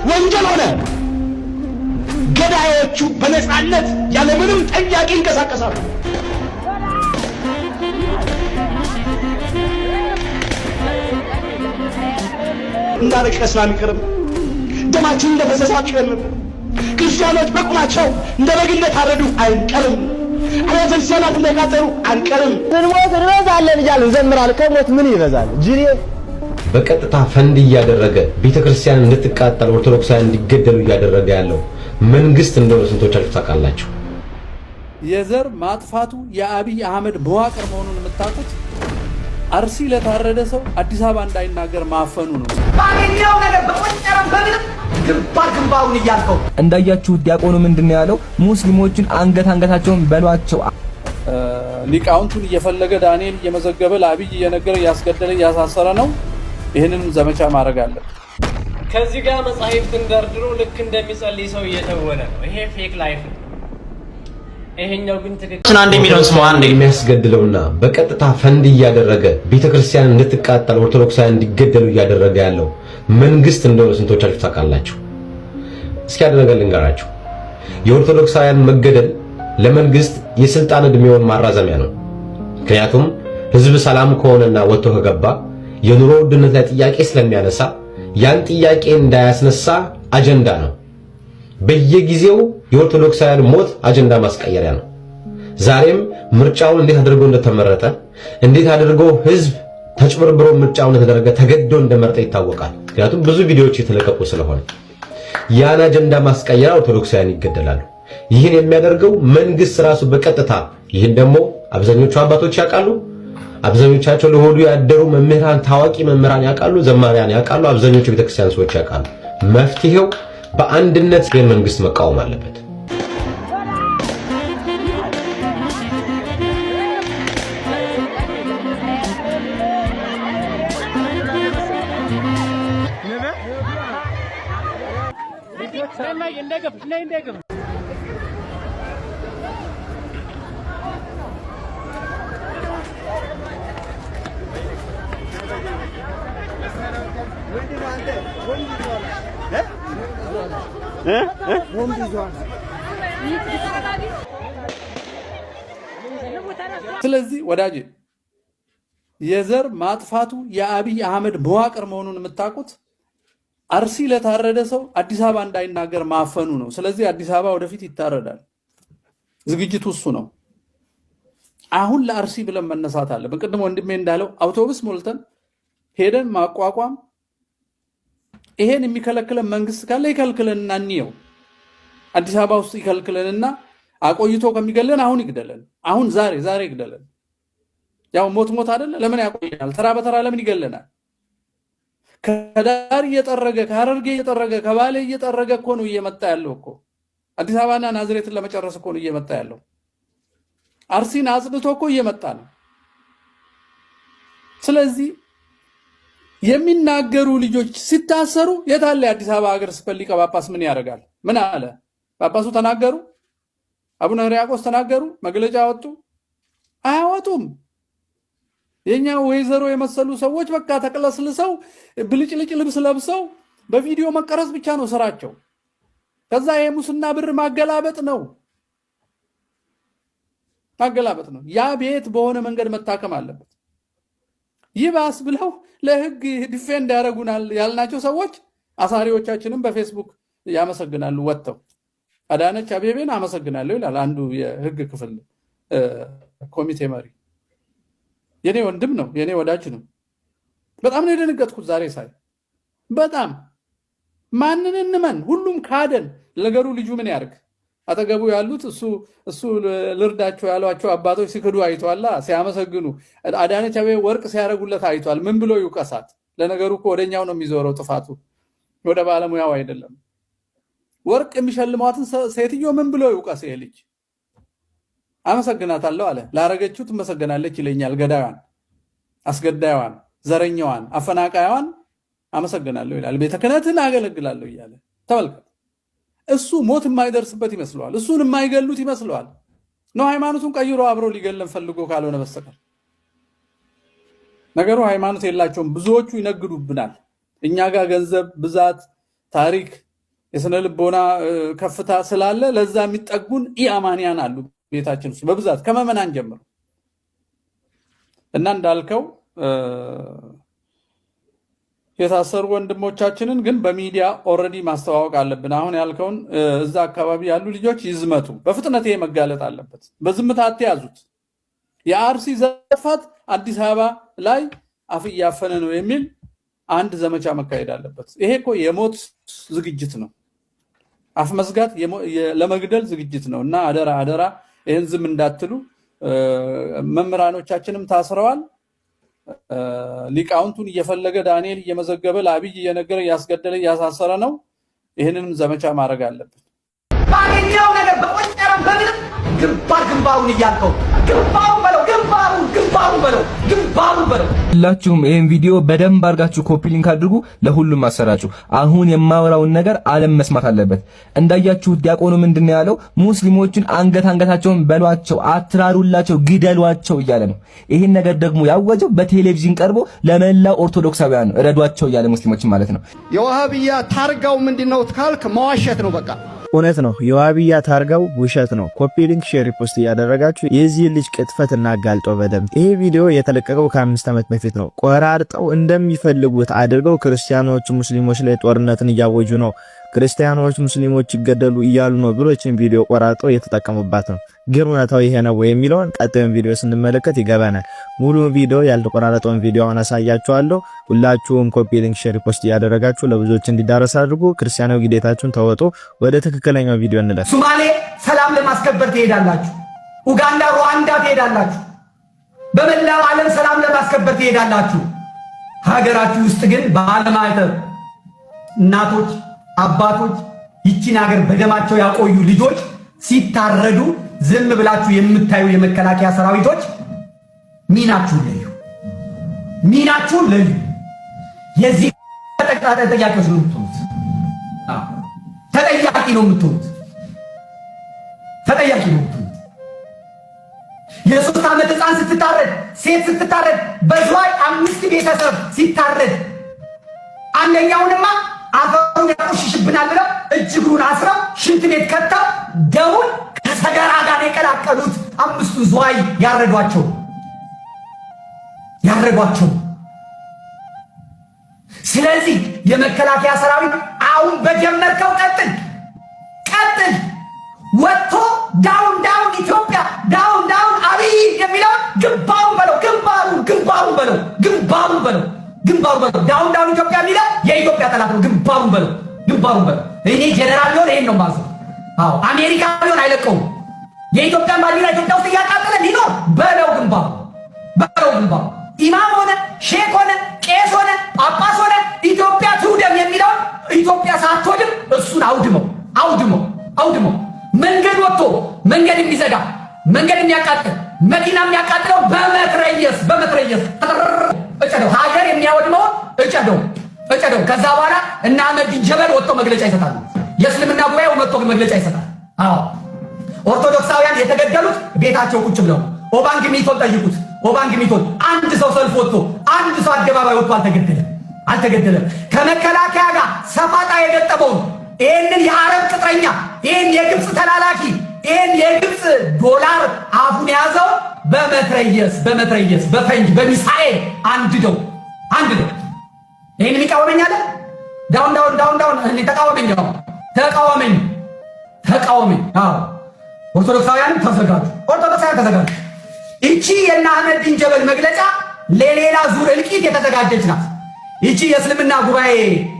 ወንጀል ሆነ። ገዳዮቹ በነፃነት ያለምንም ጠያቂ ይንቀሳቀሳሉ። እንዳለቀስን አንቀርም። ደማችን እንደፈሰሰ አንቀርም። ክርስቲያኖች በቁማቸው እንደ በግ እንደታረዱ አንቀርም። አብያተ ክርስቲያናት እንደቃጠሉ አንቀርም። ስንሞት እንበዛለን እያልን እንዘምራለን። ከሞት ምን ይበዛል? ጅሬ በቀጥታ ፈንድ እያደረገ ቤተክርስቲያን እንድትቃጠል ኦርቶዶክሳውያን እንዲገደሉ እያደረገ ያለው መንግስት እንደሆነ ስንቶቻችሁ ታውቃላችሁ? የዘር ማጥፋቱ የአብይ አህመድ መዋቅር መሆኑን የምታውቁት አርሲ ለታረደ ሰው አዲስ አበባ እንዳይናገር ማፈኑ ነው። ባገኘው ነገር በቆጠረም በምንም ግንባሩን እያልከው እንዳያችሁት ዲያቆኑ ምንድነው ያለው? ሙስሊሞችን አንገታቸውን በሏቸው። ሊቃውንቱን እየፈለገ ዳንኤል እየመዘገበ ለአብይ እየነገረ እያስገደለ እያሳሰረ ነው። ይህንን ዘመቻ ማድረግ አለ። ከዚህ ጋር መጻሕፍትን ደርድሮ ልክ እንደሚጸልይ ሰው እየተወነ ነው። ይሄ ፌክ ላይፍ ነው። ይሄኛው ግን ትክክል አንድ ሚሊዮን ሰው አንድ የሚያስገድለውና በቀጥታ ፈንድ እያደረገ ቤተክርስቲያን እንድትቃጠል ኦርቶዶክሳውያን እንዲገደሉ እያደረገ ያለው መንግስት እንደሆነ ስንቶቻችሁ ታውቃላችሁ? እስኪ አንድ ነገር ልንገራችሁ። የኦርቶዶክሳውያን መገደል ለመንግስት የስልጣን እድሜውን ማራዘሚያ ነው። ምክንያቱም ህዝብ ሰላም ከሆነና ወጥቶ ከገባ የኑሮ ውድነት ላይ ጥያቄ ስለሚያነሳ ያን ጥያቄ እንዳያስነሳ አጀንዳ ነው። በየጊዜው የኦርቶዶክሳውያን ሞት አጀንዳ ማስቀየሪያ ነው። ዛሬም ምርጫውን እንዴት አድርጎ እንደተመረጠ እንዴት አድርጎ ህዝብ ተጭበርብሮ ምርጫውን እንደተደረገ ተገዶ እንደመረጠ ይታወቃል። ምክንያቱም ብዙ ቪዲዮዎች የተለቀቁ ስለሆነ ያን አጀንዳ ማስቀየሪያ ኦርቶዶክሳውያን ይገደላሉ። ይህን የሚያደርገው መንግስት ራሱ በቀጥታ ይህን ደግሞ አብዛኞቹ አባቶች ያውቃሉ። አብዛኞቻቸው ለሆዱ ያደሩ መምህራን፣ ታዋቂ መምህራን ያውቃሉ፣ ዘማሪያን ያውቃሉ፣ አብዛኞቹ ቤተክርስቲያን ሰዎች ያውቃሉ። መፍትሄው በአንድነት ይህን መንግስት መቃወም አለበት። ስለዚህ ወዳጅ የዘር ማጥፋቱ የአብይ አህመድ መዋቅር መሆኑን የምታውቁት አርሲ ለታረደ ሰው አዲስ አበባ እንዳይናገር ማፈኑ ነው። ስለዚህ አዲስ አበባ ወደፊት ይታረዳል። ዝግጅቱ እሱ ነው። አሁን ለአርሲ ብለን መነሳት አለ። በቅድም ወንድሜ እንዳለው አውቶቡስ ሞልተን ሄደን ማቋቋም። ይሄን የሚከለክለን መንግስት ካለ ይከልክለንና እንየው። አዲስ አበባ ውስጥ ይከልክለንና አቆይቶ ከሚገለን አሁን ይግደለን። አሁን ዛሬ ይግደለን። ያው ሞት አይደለ? ለምን ያቆየናል? ተራ በተራ ለምን ይገለናል? ከዳር እየጠረገ ከሐረርጌ እየጠረገ ከባሌ እየጠረገ እኮ ነው እየመጣ ያለው እኮ። አዲስ አበባና ናዝሬትን ለመጨረስ እኮ ነው እየመጣ ያለው። አርሲን አጽድቶ እኮ እየመጣ ነው። ስለዚህ የሚናገሩ ልጆች ሲታሰሩ የታለ አዲስ አበባ ሀገረ ስብከት ሊቀ ጳጳስ ምን ያደርጋል? ምን አለ? ጳጳሱ ተናገሩ? አቡነ ሕርያቆስ ተናገሩ? መግለጫ ወጡ? አያወጡም። የኛ ወይዘሮ የመሰሉ ሰዎች በቃ ተቀለስልሰው ብልጭልጭ ልብስ ለብሰው በቪዲዮ መቀረጽ ብቻ ነው ስራቸው። ከዛ የሙስና ብር ማገላበጥ ነው። ያ ቤት በሆነ መንገድ መታከም አለበት። ይባስ ብለው ለህግ ዲፌንድ ያደርጉናል ያልናቸው ሰዎች አሳሪዎቻችንም በፌስቡክ ያመሰግናሉ። ወጥተው አዳነች አቤቤን አመሰግናለሁ ይላል አንዱ የህግ ክፍል ኮሚቴ መሪ። የኔ ወንድም ነው፣ የኔ ወዳጅ ነው። በጣም ነው የደነገጥኩት ዛሬ ሳይ። በጣም ማንን እንመን? ሁሉም ካደን። ለነገሩ ልጁ ምን ያርግ? አጠገቡ ያሉት እሱ ልርዳቸው ያሏቸው አባቶች ሲክዱ አይቷላ፣ ሲያመሰግኑ አዳነች አቤቤ ወርቅ ሲያረጉለት አይቷል። ምን ብሎ ይውቀሳት? ለነገሩ እኮ ወደኛው ነው የሚዞረው ጥፋቱ፣ ወደ ባለሙያው አይደለም። ወርቅ የሚሸልሟትን ሴትዮ ምን ብሎ ይውቀስ? ይሄ ልጅ አመሰግናታለሁ አለ። ላረገችው ትመሰገናለች ይለኛል። ገዳዩን፣ አስገዳዩን፣ ዘረኛዋን፣ አፈናቃዩን አመሰግናለሁ ይላል። ቤተ ክህነትን አገለግላለሁ እያለ ተመልከት። እሱ ሞት የማይደርስበት ይመስለዋል። እሱን የማይገሉት ይመስለዋል። ነው ሃይማኖቱን ቀይሮ አብሮ ሊገለን ፈልጎ ካልሆነ በስተቀር። ነገሩ ሃይማኖት የላቸውም። ብዙዎቹ ይነግዱብናል። እኛ ጋር ገንዘብ ብዛት፣ ታሪክ የስነ ልቦና ከፍታ ስላለ ለዛ የሚጠጉን ኢአማንያን አሉ ቤታችን ውስጥ በብዛት ከመመናን ጀምሮ እና እንዳልከው የታሰሩ ወንድሞቻችንን ግን በሚዲያ ኦልሬዲ ማስተዋወቅ አለብን። አሁን ያልከውን እዛ አካባቢ ያሉ ልጆች ይዝመቱ፣ በፍጥነት ይሄ መጋለጥ አለበት። በዝምታ አትያዙት። የአርሲ ዘፋት አዲስ አበባ ላይ አፍ እያፈነ ነው የሚል አንድ ዘመቻ መካሄድ አለበት። ይሄ እኮ የሞት ዝግጅት ነው። አፍ መዝጋት ለመግደል ዝግጅት ነው እና አደራ አደራ ይሄን ዝም እንዳትሉ። መምህራኖቻችንም ታስረዋል። ሊቃውንቱን እየፈለገ ዳንኤል እየመዘገበ ለአብይ እየነገረ እያስገደለ እያሳሰረ ነው። ይሄንንም ዘመቻ ማድረግ አለብን። ባገኘው ነገር በቆጠረም በምንም ግንባሩን እያልከው ግንባሩን በለው ግንባሩን በለው። ሁላችሁም ይሄን ቪዲዮ በደንብ አድርጋችሁ ኮፒ ሊንክ አድርጉ፣ ለሁሉም አሰራጩ። አሁን የማወራውን ነገር ዓለም መስማት አለበት። እንዳያችሁት ዲያቆኑ ምንድነው ያለው? ሙስሊሞችን አንገታቸውን በሏቸው፣ አትራሩላቸው፣ ግደሏቸው እያለ ነው። ይሄን ነገር ደግሞ ያወጀው በቴሌቪዥን ቀርቦ ለመላው ኦርቶዶክሳውያን ነው፣ ረዷቸው እያለ ሙስሊሞችን ማለት ነው። የዋሃብያ ታርጋው ምንድነው ካልክ መዋሸት ነው በቃ። እውነት ነው። የዋሃብያ ታርጋው ውሸት ነው። ኮፒ ሊንክ ሼር ሪፖስት እያደረጋችሁ የዚህ ልጅ ቅጥፈት እናጋልጦ በደንብ። ይሄ ቪዲዮ የተለቀቀው ከ5 ዓመት በፊት ነው። ቆራርጠው እንደሚፈልጉት አድርገው ክርስቲያኖች ሙስሊሞች ላይ ጦርነትን እያወጁ ነው። ክርስቲያኖች ሙስሊሞች ይገደሉ እያሉ ነው ብሎ እቺን ቪዲዮ ቆራርጠው እየተጠቀሙባት ነው። ግን እውነታው ይሄ ነው ወይ የሚለውን ቀጣዩን ቪዲዮ ስንመለከት ይገባናል። ሙሉ ቪዲዮ ያልተቆራረጠውን ቪዲዮውን አሳያችኋለሁ። ሁላችሁም ኮፒ ሊንክ ሼር ፖስት ያደረጋችሁ ለብዙዎች እንዲዳረስ አድርጉ። ክርስቲያናዊ ግዴታችሁን ተወጡ። ወደ ትክክለኛው ቪዲዮ እንለፍ። ሶማሌ ሰላም ለማስከበር ትሄዳላችሁ። ኡጋንዳ፣ ሩዋንዳ ትሄዳላችሁ። በመላው ዓለም ሰላም ለማስከበር ትሄዳላችሁ። ሀገራችሁ ውስጥ ግን ባለማተብ እናቶች፣ አባቶች ይቺን ሀገር በደማቸው ያቆዩ ልጆች ሲታረዱ ዝም ብላችሁ የምታዩ የመከላከያ ሰራዊቶች ሚናችሁን ለዩ። የዚህ ተጠያቂዎች ነው የምትሆኑት። ተጠያቂ ነው የምትሆኑት። የ3 ዓመት ሕፃን ስትታረድ፣ ሴት ስትታረድ፣ በዝዋይ 5 ቤተሰብ ሲታረድ አንደኛውንማ አፈሩን ያቆሽሽብናል ብለው እጅግሩን አስረው ሽንት ቤት ከተው ደሙን ከሰገራ ጋር የቀላቀሉት 5ቱ ዝዋይ ያረዷቸው። ስለዚህ የመከላከያ ሰራዊት አሁን በጀመርከው ቀጥል። ወጥቶ ዳውን ኢትዮጵያ ዳውን አብይ የሚለው ግንባሩን በለው። ዳውን ኢትዮጵያ የሚለው የኢትዮጵያ ጠላት ነው። ግንባሩን በለው። እኔ ጀነራል ቢሆን ይሄን ነው ማለት ነው። አዎ አሜሪካ ቢሆን አይለቀውም። የኢትዮጵያን ባንዲራ ኢትዮጵያ ውስጥ እያቃጠለ ሊኖር በለው ግንባሩ። ኢማም ሆነ ሼክ ሆነ ቄስ ሆነ ጳጳስ ሆነ ኢትዮጵያ ትውደም የሚለው ኢትዮጵያ ሳትወድም እሱን አውድመው። መንገድ ወጥቶ መንገድ የሚዘጋ መንገድ የሚያቃጥል መኪና የሚያቃጥለው በመትረየስ እጨደው። ሀገር የሚያወድመው እጨደው። ከዛ በኋላ እና አህመድ ጀበል ወጥቶ መግለጫ ይሰጣሉ። የእስልምና ጉባኤው መጥቶ መግለጫ ይሰጣል። አዎ ኦርቶዶክሳውያን የተገደሉት ቤታቸው ቁጭ ብለው። ኦባንግ ሚቶን ጠይቁት። አንድ ሰው ሰልፍ ወጥቶ አንድ ሰው አደባባይ ወጥቶ አልተገደለም። ከመከላከያ ጋር ሰፋጣ የገጠመውን ይህንን የአረብ ቅጥረኛ፣ ይህን የግብፅ ተላላኪ፣ ይህን የግብፅ ዶላር አፉን የያዘው በመትረየስ በፈንጅ በሚሳኤል አንድደው ይህን የሚቃወመኝ አለ። ዳውን ተቃወመኝ። ኦርቶዶክሳውያንም ተዘጋጁ። እቺ የእነ አህመድ ጀበል መግለጫ ለሌላ ዙር እልቂት የተዘጋጀች ናት። ይቺ የእስልምና ጉባኤ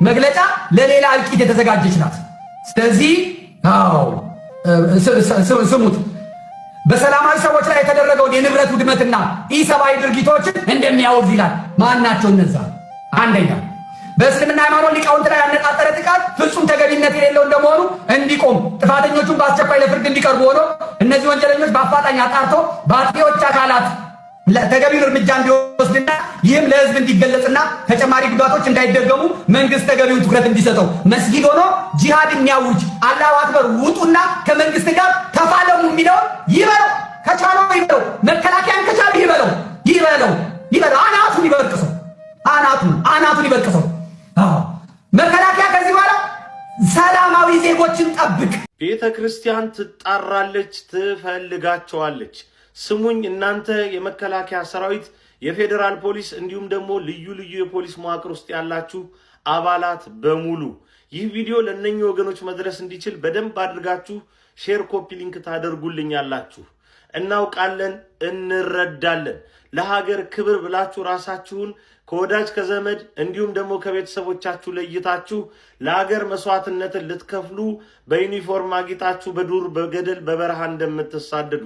መግለጫ ለሌላ እልቂት የተዘጋጀች ናት። ስለዚህ ስሙት። በሰላማዊ ሰዎች ላይ የተደረገውን የንብረት ውድመትና ኢሰብአዊ ድርጊቶችን እንደሚያወግዝ ይላል። ማን ናቸው እነዛ? አንደኛ በእስልምና ሃይማኖት ሊቃውንት ላይ ያነጣጠረ ጥቃት ፍጹም ተገቢነት የሌለው እንደመሆኑ እንዲቆም፣ ጥፋተኞቹን በአስቸኳይ ለፍርድ እንዲቀርቡ ሆኖ እነዚህ ወንጀለኞች በአፋጣኝ አጣርቶ በአጥፊዎች አካላት ተገቢውን እርምጃ እንዲወስድና ይህም ለሕዝብ እንዲገለጽና ተጨማሪ ጉዳቶች እንዳይደገሙ መንግስት ተገቢውን ትኩረት እንዲሰጠው፣ መስጊድ ሆኖ ጂሃድ የሚያውጅ አላሁ አክበር ውጡና ከመንግስት ጋር ተፋለሙ የሚለውን ይበለው። ከቻለው ይበለው። መከላከያን ከቻለ ይበለው። አናቱን ይበርቅሰው። መከላከያ ከዚህ በኋላ ሰላማዊ ዜጎችን ጠብቅ። ቤተ ክርስቲያን ትጣራለች፣ ትፈልጋቸዋለች። ስሙኝ እናንተ የመከላከያ ሰራዊት፣ የፌዴራል ፖሊስ እንዲሁም ደግሞ ልዩ ልዩ የፖሊስ መዋቅር ውስጥ ያላችሁ አባላት በሙሉ ይህ ቪዲዮ ለነኚህ ወገኖች መድረስ እንዲችል በደንብ አድርጋችሁ ሼር፣ ኮፒ ሊንክ ታደርጉልኛላችሁ። እናውቃለን፣ እንረዳለን። ለሀገር ክብር ብላችሁ ራሳችሁን ከወዳጅ ከዘመድ እንዲሁም ደግሞ ከቤተሰቦቻችሁ ለይታችሁ ለሀገር መስዋዕትነትን ልትከፍሉ በዩኒፎርም አጊጣችሁ በዱር በገደል በበረሃ እንደምትሳደዱ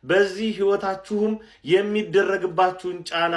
በዚህ ህይወታችሁም የሚደረግባችሁን ጫና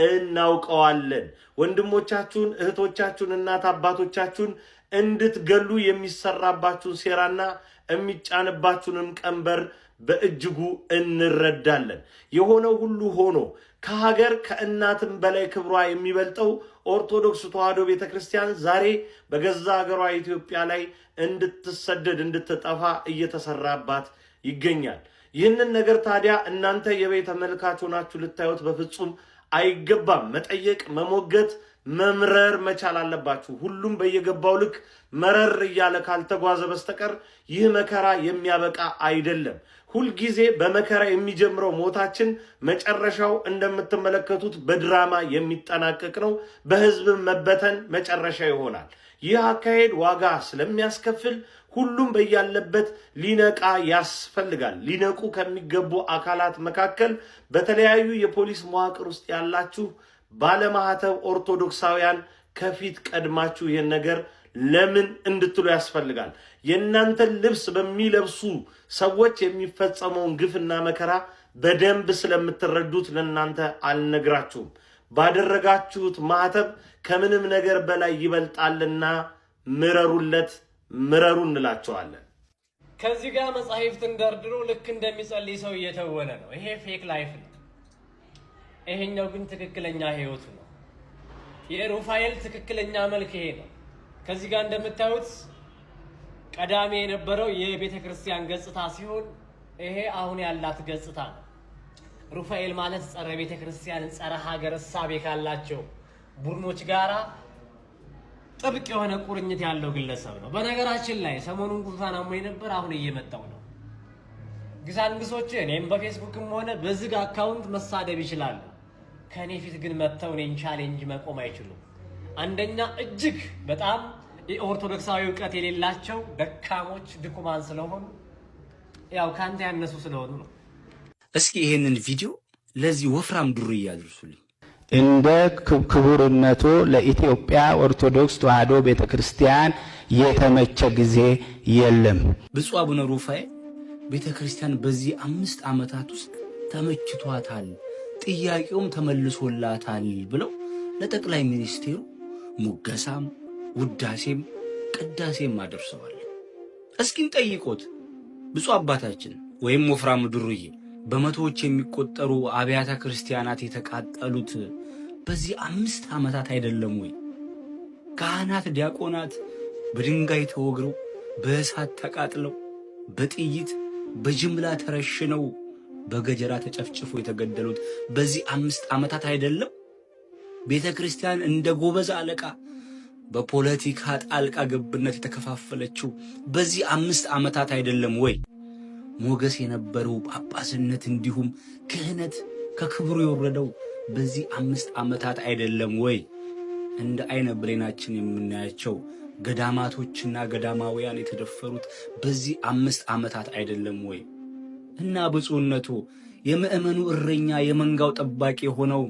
እናውቀዋለን። ወንድሞቻችሁን፣ እህቶቻችሁን፣ እናት አባቶቻችሁን እንድትገሉ የሚሰራባችሁን ሴራና የሚጫንባችሁንም ቀንበር በእጅጉ እንረዳለን። የሆነው ሁሉ ሆኖ ከሀገር ከእናትም በላይ ክብሯ የሚበልጠው ኦርቶዶክስ ተዋሕዶ ቤተክርስቲያን ዛሬ በገዛ ሀገሯ ኢትዮጵያ ላይ እንድትሰደድ እንድትጠፋ እየተሰራባት ይገኛል። ይህንን ነገር ታዲያ እናንተ የቤተ ተመልካች ሆናችሁ ልታዩት በፍጹም አይገባም። መጠየቅ፣ መሞገት፣ መምረር መቻል አለባችሁ። ሁሉም በየገባው ልክ መረር እያለ ካልተጓዘ በስተቀር ይህ መከራ የሚያበቃ አይደለም። ሁልጊዜ በመከራ የሚጀምረው ሞታችን መጨረሻው እንደምትመለከቱት በድራማ የሚጠናቀቅ ነው። በህዝብ መበተን መጨረሻ ይሆናል። ይህ አካሄድ ዋጋ ስለሚያስከፍል ሁሉም በያለበት ሊነቃ ያስፈልጋል። ሊነቁ ከሚገቡ አካላት መካከል በተለያዩ የፖሊስ መዋቅር ውስጥ ያላችሁ ባለማህተብ ኦርቶዶክሳውያን ከፊት ቀድማችሁ ይህን ነገር ለምን እንድትሉ ያስፈልጋል። የእናንተን ልብስ በሚለብሱ ሰዎች የሚፈጸመውን ግፍና መከራ በደንብ ስለምትረዱት ለእናንተ አልነግራችሁም። ባደረጋችሁት ማህተብ ከምንም ነገር በላይ ይበልጣልና ምረሩለት፣ ምረሩ እንላቸዋለን። ከዚህ ጋር መጻሕፍትን ደርድሮ ልክ እንደሚጸልይ ሰው እየተወነ ነው። ይሄ ፌክ ላይፍ ነው። ይሄኛው ግን ትክክለኛ ህይወቱ ነው። የሩፋኤል ትክክለኛ መልክ ይሄ ነው። ከዚህ ጋር እንደምታዩት ቀዳሚ የነበረው የቤተ ክርስቲያን ገጽታ ሲሆን ይሄ አሁን ያላት ገጽታ ነው። ሩፋኤል ማለት ጸረ ቤተ ክርስቲያን፣ ጸረ ሀገር እሳቤ ካላቸው ቡድኖች ጋራ ጥብቅ የሆነ ቁርኝት ያለው ግለሰብ ነው። በነገራችን ላይ ሰሞኑን ጉንፋን አሞኝ ነበር፣ አሁን እየመጣው ነው። ግሳንግሶች እኔም በፌስቡክም ሆነ በዝግ አካውንት መሳደብ ይችላሉ። ከኔ ፊት ግን መተው እኔን ቻሌንጅ መቆም አይችሉም። አንደኛ እጅግ በጣም የኦርቶዶክሳዊ እውቀት የሌላቸው ደካሞች ድኩማን ስለሆኑ ያው ካንተ ያነሱ ስለሆኑ ነው። እስኪ ይሄንን ቪዲዮ ለዚህ ወፍራም ዱርዬ ያድርሱልኝ። እንደ ክቡርነቱ ለኢትዮጵያ ኦርቶዶክስ ተዋሕዶ ቤተክርስቲያን የተመቸ ጊዜ የለም። ብፁዕ አቡነ ሩፋኤል ቤተክርስቲያን በዚህ 5 ዓመታት ውስጥ ተመችቷታል፣ ጥያቄውም ተመልሶላታል ብለው ለጠቅላይ ሚኒስቴሩ ሙገሳም ውዳሴም ቅዳሴም አደርሰዋል። እስኪን ጠይቆት ብፁዕ አባታችን ወይም ወፍራም ዱርዬ በመቶዎች የሚቆጠሩ አብያተ ክርስቲያናት የተቃጠሉት በዚህ 5 ዓመታት አይደለም ወይ? ካህናት፣ ዲያቆናት በድንጋይ ተወግረው በእሳት ተቃጥለው በጥይት በጅምላ ተረሽነው በገጀራ ተጨፍጭፎ የተገደሉት በዚህ 5 ዓመታት አይደለም? ቤተ ክርስቲያን እንደ ጎበዝ አለቃ በፖለቲካ ጣልቃ ገብነት የተከፋፈለችው በዚህ 5 ዓመታት አይደለም ወይ? ሞገስ የነበረው ጳጳስነት እንዲሁም ክህነት ከክብሩ የወረደው በዚህ 5 ዓመታት አይደለም ወይ? እንደ አይነ ብሌናችን የምናያቸው ገዳማቶችና ገዳማውያን የተደፈሩት በዚህ 5 ዓመታት አይደለም ወይ? እና ብፁዕነቱ የምእመኑ እረኛ የመንጋው ጠባቂ ሆነው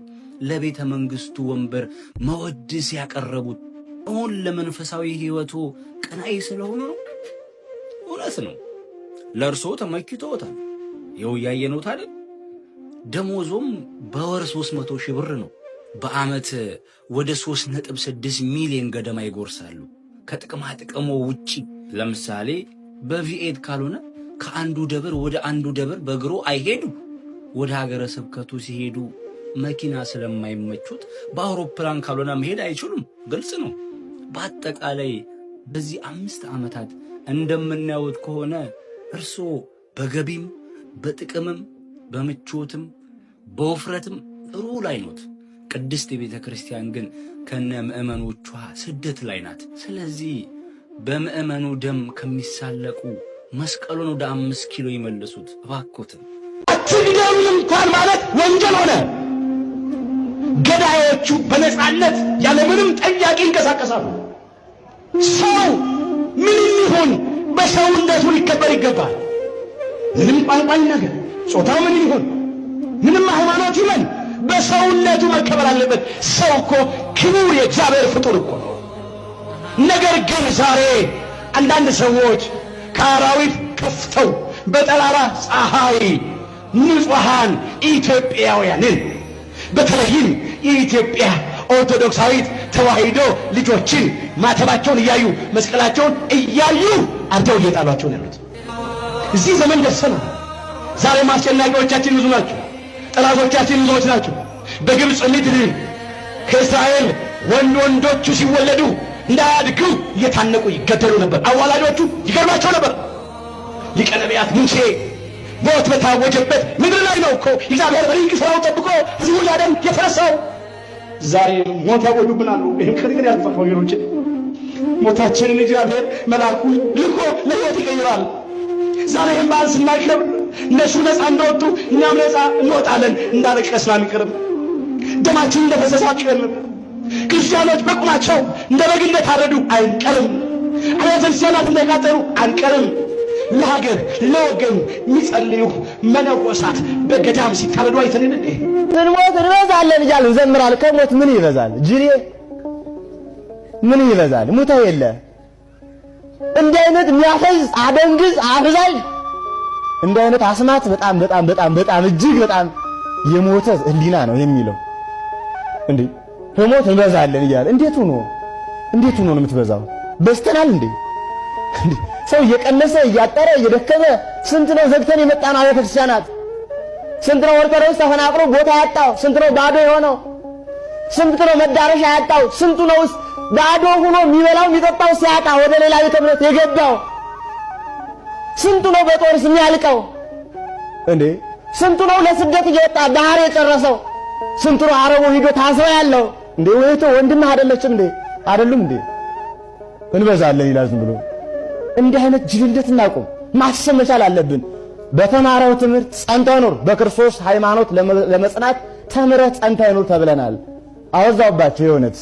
ለቤተ መንግስቱ ወንበር መወድስ ያቀረቡት አሁን ለመንፈሳዊ ህይወቱ ቀናይ ስለሆኑ ነው። እውነት ነው፣ ለእርሶ ተመክቶታል። ይኸው ያየነው ታዲያ ደሞዞም በወር 300 ሺህ ብር ነው። በአመት ወደ 3.6 ሚሊዮን ገደማ ይጎርሳሉ። ከጥቅማ ጥቅሞ ውጪ ለምሳሌ በቪኤት ካልሆነ ከአንዱ ደብር ወደ አንዱ ደብር በእግሮ አይሄዱ። ወደ ሀገረ ስብከቱ ሲሄዱ መኪና ስለማይመቹት በአውሮፕላን ካልሆነ መሄድ አይችሉም። ግልጽ ነው። በአጠቃላይ በዚህ 5 ዓመታት እንደምናዩት ከሆነ እርሶ በገቢም በጥቅምም በምቾትም በውፍረትም ጥሩ ላይ ኖት። ቅድስት ቤተ ክርስቲያን ግን ከነ ምእመኖቿ ስደት ላይ ናት። ስለዚህ በምእመኑ ደም ከሚሳለቁ መስቀሉን ወደ 5 ኪሎ ይመልሱት እባክዎትን። አትግደሉን እንኳን ማለት ወንጀል ሆነ። ገዳዮቹ በነፃነት ያለምንም ጠያቂ ይንቀሳቀሳሉ። ሰው ምንም ይሁን በሰውነቱ ሊከበር ይገባል። ምንም ቋንቋ ይናገር፣ ጾታው ምን ይሁን፣ ምንም ሃይማኖት ይመን በሰውነቱ መከበር አለበት። ሰው እኮ ክቡር የእግዚአብሔር ፍጡር እኮ። ነገር ግን ዛሬ አንዳንድ ሰዎች ከአራዊት ከፍተው በጠራራ ፀሐይ ንጹሐን ኢትዮጵያውያንን በተለይም የኢትዮጵያ ኦርቶዶክሳዊት ተዋሕዶ ልጆችን ማተባቸውን እያዩ መስቀላቸውን እያዩ አርደው እየጣሏቸው ነው ያሉት። እዚህ ዘመን ደርሰናል። ዛሬም አስጨናቂዎቻችን ብዙ ናቸው። ጠላቶቻችን ብዙዎች ናቸው። በግብፅ ምድር ከእስራኤል ወንዶቹ ሲወለዱ እንዳያድጉ እየታነቁ ይገደሉ ነበር። አዋላጆቹ ይገርማቸው ነበር። ሊቀ ነቢያት ሙሴ ሞት በታወጀበት ምድር ላይ ነው እኮ እግዚአብሔር በድንቅ ሥራው ጠብቆ ሕዝቡ ሊያድን የተነሳው። ዛሬ ሞት ያወጁብናል። ይህም ከድግር ያልፋል ወገኖች። ሞታችንን እግዚአብሔር መልአኩን ልኮ ለሕይወት ይቀይራል። ዛሬ ይህም በዓል ስናከብር እነሱ ነፃ እንደወጡ እኛም ነፃ እንወጣለን። እንዳለቀስን አንቀርም። ደማችን እንደፈሰሰ አንቀርም። ክርስቲያኖች በቁማቸው እንደ በግ እንደታረዱ አንቀርም። አብያተ ክርስቲያናት እንደቃጠሉ አንቀርም። ለሀገር ለወገን የሚጸልዩ መነኮሳት በገዳም ሲታረዱ አይተን እንዴ? ስንሞት እንበዛለን እያልን እንዘምራለን። ከሞት ምን ይበዛል? ጅሬ ምን ይበዛል? ሙታ የለ። እንዲህ አይነት የሚያፈዝ አደንግዝ አፍዛዥ እንዲህ አይነት አስማት በጣም በጣም በጣም በጣም እጅግ በጣም የሞተ ህሊና ነው የሚለው። እንዴ ከሞት እንበዛለን እያለ እንዴት ሆኖ ነው የምትበዛው? በስተናል እንዴ? ሰው እየቀነሰ እያጠረ እየደከመ ስንት ነው ዘግተን የመጣነው አብያተ ክርስቲያናት? ስንት ነው ኦርቶዶክስ ተፈናቅሎ ቦታ ያጣው? ስንት ነው ባዶ የሆነው? ስንት ነው መዳረሻ ያጣው? ስንቱ ነው ባዶ ሆኖ የሚበላው የሚጠጣው ሲያጣ ወደ ሌላ ቤተ እምነት የገባው? ስንቱ ነው በጦርስ የሚያልቀው? እንዴ ስንቱ ነው ለስደት እየወጣ ባህር የጨረሰው? ስንቱ ነው አረቡ ሂዶ ታስሮ ያለው? እንዴ ወይቶ ወንድምህ አይደለችም እንዴ? አይደሉም እንዴ? እንበዛለን ይላል ዝም ብሎ። እንዲህ አይነት ጅልነት እናቁም። ማሰብ መቻል አለብን። በተማረው ትምህርት ጸንተህ ኑር። በክርስቶስ ሃይማኖት ለመጽናት ተምረህ ጸንተህ ኑር ተብለናል። አወዛውባቸው የእውነት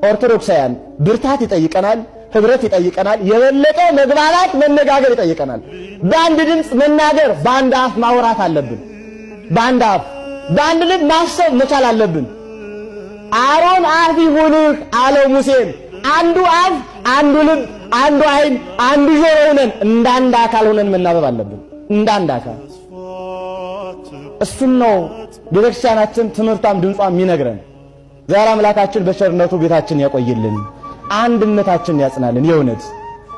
ኦርቶዶክሳውያን ብርታት ይጠይቀናል፣ ህብረት ይጠይቀናል፣ የበለጠ መግባባት መነጋገር ይጠይቀናል። በአንድ ድምፅ መናገር፣ በአንድ አፍ ማውራት አለብን። በአንድ አፍ በአንድ ልብ ማሰብ መቻል አለብን። አሮን አፍ ይሁንህ አለው ሙሴን። አንዱ አፍ፣ አንዱ ልብ፣ አንዱ አይን፣ አንዱ ጆሮ ሆነን እንዳንድ አካል ሆነን መናበብ አለብን። እንዳንድ አካል እሱን ነው ቤተክርስቲያናችን ትምህርቷም ድምጿም የሚነግረን። ዛሬ አምላካችን በቸርነቱ ቤታችን ያቆይልን፣ አንድነታችን ያጽናልን። የእውነት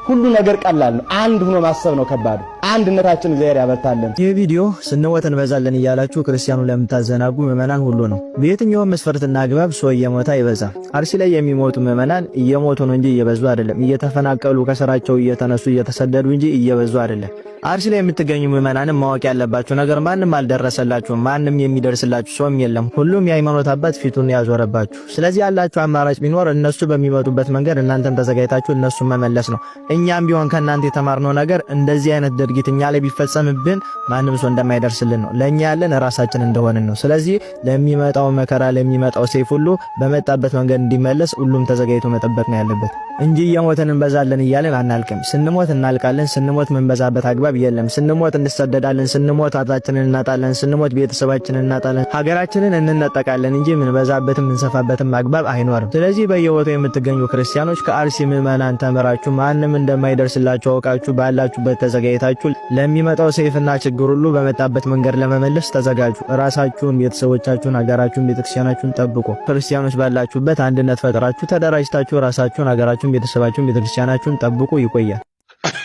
ሁሉ ነገር ቀላል ነው። አንድ ሆኖ ማሰብ ነው ከባድ። አንድነታችን እግዚአብሔር ያበርታልን። ይህ ቪዲዮ ስንሞት እንበዛለን እያላችሁ ክርስቲያኑ ለምታዘናጉ ምዕመናን ሁሉ ነው። በየትኛውም መስፈርትና አግባብ ሰው እየሞተ አይበዛም። አርሲ ላይ የሚሞቱ ምዕመናን እየሞቱ ነው እንጂ እየበዙ አይደለም። እየተፈናቀሉ ከስራቸው እየተነሱ እየተሰደዱ እንጂ እየበዙ አይደለም። አርሲ ላይ የምትገኙ ምዕመናንም ማወቅ ያለባችሁ ነገር ማንም አልደረሰላችሁም። ማንም የሚደርስላችሁ ሰውም የለም። ሁሉም የሃይማኖት አባት ፊቱን ያዞረባችሁ። ስለዚህ ያላችሁ አማራጭ ቢኖር እነሱ በሚመጡበት መንገድ እናንተም ተዘጋጅታችሁ እነሱን መመለስ ነው። እኛም ቢሆን ከእናንተ የተማርነው ነገር እንደዚህ አይነት ድርጊት እኛ ላይ ቢፈጸምብን ማንም ሰው እንደማይደርስልን ነው። ለኛ ያለን ራሳችን እንደሆንን ነው። ስለዚህ ለሚመጣው መከራ ለሚመጣው ሰይፍ ሁሉ በመጣበት መንገድ እንዲመለስ ሁሉም ተዘጋጅቶ መጠበቅ ነው ያለበት እንጂ እየሞትን እንበዛለን እያለን አናልቅም። ስንሞት እናልቃለን። ስንሞት ምንበዛበት አግባብ የለም። ስንሞት እንሰደዳለን። ስንሞት አጣችንን እናጣለን። ስንሞት ቤተሰባችንን እናጣለን። ሀገራችንን እንነጠቃለን እንጂ ምንበዛበትም ምንሰፋበትም አግባብ አይኖርም። ስለዚህ በየቦታው የምትገኙ ክርስቲያኖች ከአርሲ ምዕመናን ተምራችሁ ማንም እንደማይደርስላችሁ አውቃችሁ ባላችሁበት ተዘጋጅታችሁ ለሚመጣው ሰይፍና ችግር ሁሉ በመጣበት መንገድ ለመመለስ ተዘጋጁ። ራሳችሁን፣ ቤተሰቦቻችሁን፣ ሀገራችሁን፣ ቤተክርስቲያናችሁን ጠብቁ። ክርስቲያኖች ባላችሁበት አንድነት ፈጥራችሁ ተደራጅታችሁ ራሳችሁን፣ ሀገራችሁን፣ ቤተሰባችሁን፣ ቤተክርስቲያናችሁን ጠብቁ። ይቆያል።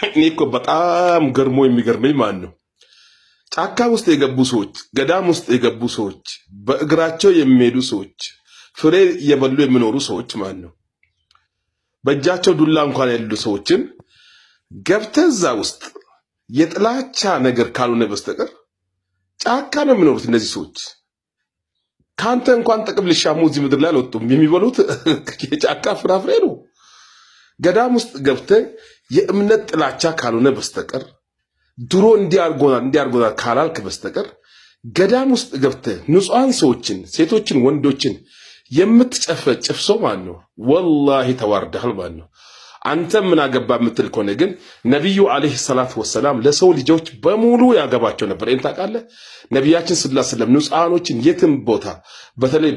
እኔ እኮ በጣም ገርሞ የሚገርመኝ ማን ነው? ጫካ ውስጥ የገቡ ሰዎች፣ ገዳም ውስጥ የገቡ ሰዎች፣ በእግራቸው የሚሄዱ ሰዎች፣ ፍሬ እየበሉ የሚኖሩ ሰዎች ማን ነው? በእጃቸው ዱላ እንኳን ያሉ ሰዎችን ገብተህ እዛ ውስጥ የጥላቻ ነገር ካልሆነ በስተቀር ጫካ ነው የሚኖሩት እነዚህ ሰዎች። ካንተ እንኳን ጥቅም ሊሻሙ እዚህ ምድር ላይ አልወጡም። የሚበሉት የጫካ ፍራፍሬ ነው። ገዳም ውስጥ ገብተህ የእምነት ጥላቻ ካልሆነ በስተቀር ድሮ እንዲያርጎናል ካላልክ በስተቀር ገዳም ውስጥ ገብተህ ንጹሃን ሰዎችን፣ ሴቶችን፣ ወንዶችን የምትጨፈጭፍ ሰው ማን ነው? ወላሂ ተዋርደሃል ማን ነው? አንተ ምን አገባ የምትል ከሆነ ግን ነብዩ አለይሂ ሰላቱ ወሰላም ለሰው ልጆች በሙሉ ያገባቸው ነበር። እንት ታውቃለህ? ነብያችን ሰለላሁ ዐለይሂ ወሰለም ንጹሃኖችን የትም ቦታ በተለይ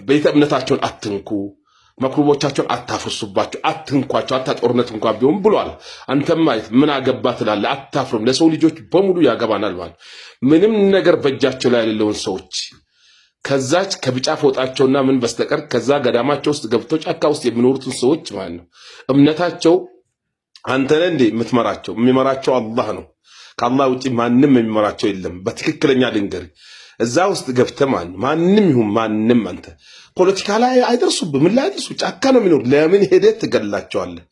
ቤተ እምነታቸውን አትንኩ፣ መክሩቦቻቸውን አታፍርሱባቸው፣ አትንኳቸው፣ አታጦርነት እንኳን ቢሆን ብሏል። አንተም ማለት ምን አገባ ትላለህ? አታፍርም። ለሰው ልጆች በሙሉ ያገባናል ማለት ምንም ነገር በእጃቸው ላይ ያለውን ሰዎች ከዛች ከብጫ ፎጣቸውና ምን በስተቀር ከዛ ገዳማቸው ውስጥ ገብተው ጫካ ውስጥ የሚኖሩትን ሰዎች ማለት ነው እምነታቸው አንተ ነህ እንዴ የምትመራቸው? የሚመራቸው አላህ ነው። ከአላህ ውጪ ማንም የሚመራቸው የለም። በትክክለኛ ልንገር እዛ ውስጥ ገብተህ ማንም ይሁን ማንም አንተ ፖለቲካ ላይ አይደርሱብህ። ምን ላይ አይደርሱ? ጫካ ነው የሚኖር። ለምን ሄደህ ትገላቸዋለህ?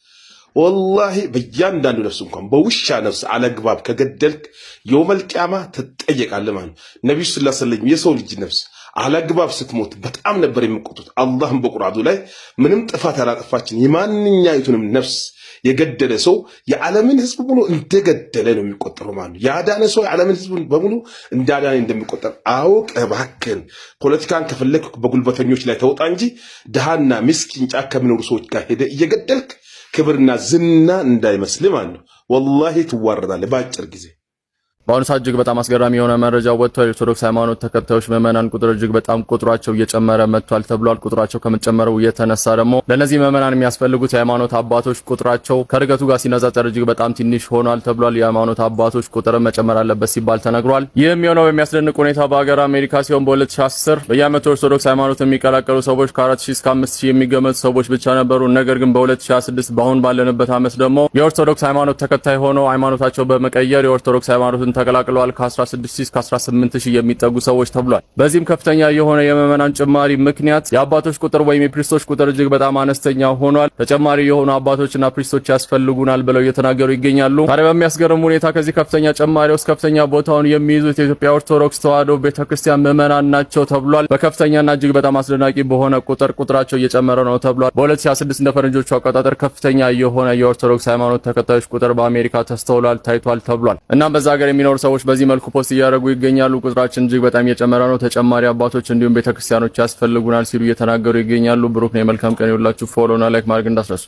ወላሂ በእያንዳንዱ ነፍስ እንኳን በውሻ ነፍስ አለግባብ ከገደልክ የውመል ቂያማ ትጠየቃለህ ማለት ነው። ነብዩ ሰለላሁ ዐለይሂ ወሰለም የሰው ልጅ ነፍስ አለግባብ ስትሞት በጣም ነበር የሚቆጡት። አላህም በቁርአኑ ላይ ምንም ጥፋት ያላጠፋችን የማንኛይቱንም ነፍስ የገደለ ሰው የዓለምን ህዝብ ሙሉ እንደገደለ ነው የሚቆጠረው ማለት ነው። ያዳነ ሰው የዓለምን ህዝብ በሙሉ እንዳዳነ እንደሚቆጠር አውቀህ እባክህን ፖለቲካን ከፈለክ በጉልበተኞች ላይ ተውጣ እንጂ ድሃና ምስኪን ጫካ ከሚኖሩ ሰዎች ጋር ሄደ እየገደልክ ክብርና ዝና እንዳይመስል ማለት ነው። ወላሂ ትዋረዳለህ በአጭር ጊዜ። በአሁኑ ሰዓት እጅግ በጣም አስገራሚ የሆነ መረጃ ወጥቷል። የኦርቶዶክስ ሃይማኖት ተከታዮች ምዕመናን ቁጥር እጅግ በጣም ቁጥራቸው እየጨመረ መጥቷል ተብሏል። ቁጥራቸው ከመጨመሩ የተነሳ ደግሞ ለነዚህ ምዕመናን የሚያስፈልጉት የሃይማኖት አባቶች ቁጥራቸው ከርገቱ ጋር ሲነጻጸር እጅግ በጣም ትንሽ ሆኗል ተብሏል። የሃይማኖት አባቶች ቁጥር መጨመር አለበት ሲባል ተነግሯል። ይህም የሆነው በሚያስደንቅ ሁኔታ በሀገር አሜሪካ ሲሆን በ2010 በየዓመቱ ኦርቶዶክስ ሃይማኖት የሚቀላቀሉ ሰዎች ከ4000 እስከ 5000 የሚገመቱ ሰዎች ብቻ ነበሩ። ነገር ግን በ2026 በአሁን ባለንበት ዓመት ደግሞ የኦርቶዶክስ ሃይማኖት ተከታይ ሆነው ሃይማኖታቸው በመቀየር የኦርቶዶክስ ሃይማኖትን ተቀላቅለዋል። ከ16000 እስከ 18000 የሚጠጉ ሰዎች ተብሏል። በዚህም ከፍተኛ የሆነ የምዕመናን ጭማሪ ምክንያት የአባቶች ቁጥር ወይም የፕሪስቶች ቁጥር እጅግ በጣም አነስተኛ ሆኗል። ተጨማሪ የሆኑ አባቶችና ፕሪስቶች ያስፈልጉናል ብለው እየተናገሩ ይገኛሉ። ታዲያ በሚያስገርም ሁኔታ ከዚህ ከፍተኛ ጭማሪ ውስጥ ከፍተኛ ቦታውን የሚይዙት የኢትዮጵያ ኦርቶዶክስ ተዋሕዶ ቤተክርስቲያን ምዕመናን ናቸው ተብሏል። በከፍተኛና እጅግ በጣም አስደናቂ በሆነ ቁጥራቸው እየጨመረ ነው ተብሏል። በ2026 እንደ ፈረንጆቹ አቆጣጠር ከፍተኛ የሆነ የኦርቶዶክስ ሃይማኖት ተከታዮች ቁጥር በአሜሪካ ተስተውሏል፣ ታይቷል ተብሏል። እናም በዛ ሀገር የሚኖሩ ሰዎች በዚህ መልኩ ፖስት እያደረጉ ይገኛሉ። ቁጥራችን እጅግ በጣም እየጨመረ ነው፣ ተጨማሪ አባቶች እንዲሁም ቤተክርስቲያኖች ያስፈልጉናል ሲሉ እየተናገሩ ይገኛሉ። ብሩክ ነው። መልካም ቀን ይሁንላችሁ። ፎሎና ላይክ ማድረግ እንዳትረሱ።